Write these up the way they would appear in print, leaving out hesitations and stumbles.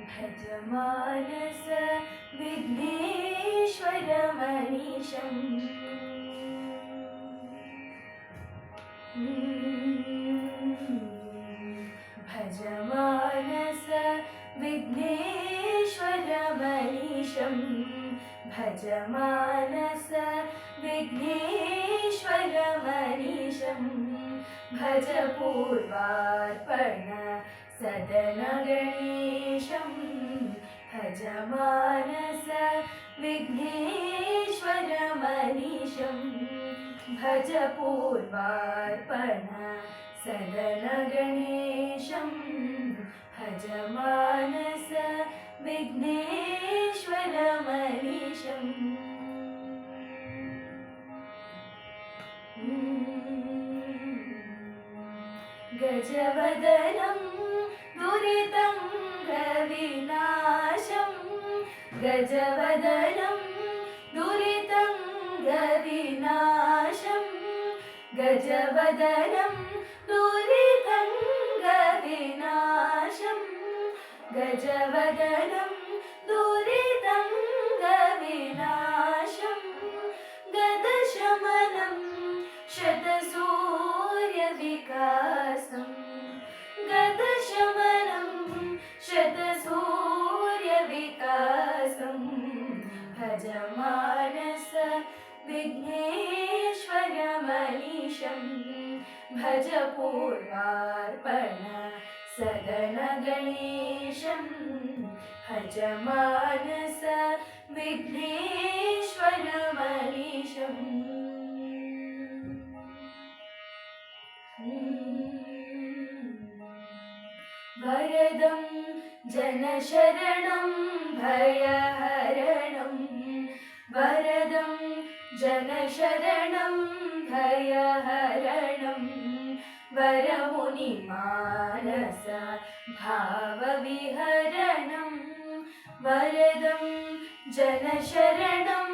भज मानस विघ्नेश्वरमनीशम् भज मानस विघ्नेश्वरमनीशम् भज मानस विघ्नेश्वरमनीशम् भज पूर्वार्पण सदन गणेशम् भज मानस विघ्नेश्वरमनीशम् भज पूर्वार्पण सदन गणेशम् भज मानस विघ्नेश्वरमनीशम् गजवदनं दुरितङ्गविनाशम् गजवदनं दुरितङ्गविनाशम् गजवदनं दुरितङ्गविनाशम् गजवदनं दुरितङ्गविनाशम् गदशमनं शतसूर्यविकासम् गदशमनं शतसूर्यविकासम् भज मानस विघ्नेश्वरमनीशम् भज पूर्वार्पण सदन गणेशम् भज मानस विघ्नेश्वरमनीशम् वरदं जनशरणं भयहरणं वरदं जनशरणं भयहरणं वरमुनिमानस भावविहरणं वरदं जनशरणं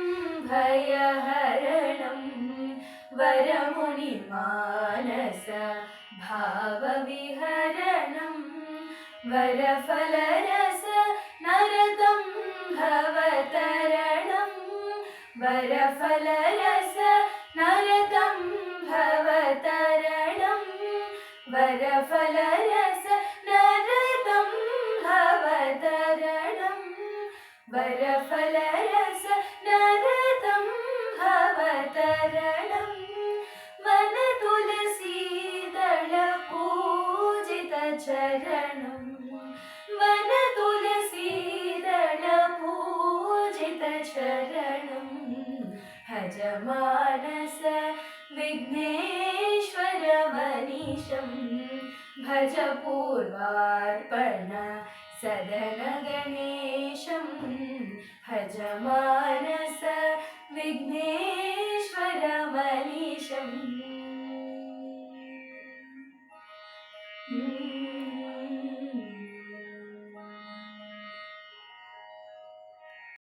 भयहरणं वरमुनिमानस भावविहरणं वरफलरस नरतं भवतरणं वरफलरस नरतं भवतरणं वरफलरस नरतं भवतरणं वरफलरस नरतं भवतरणं वनतुलसीदलपूजितचरणं वनतुलसीदलपूजितचरणं भज मानस विघ्नेश्वरमनीशम् भज पूर्वार्पण सदन गणेशम् भज मानस विघ्नेश्वरमनीशम्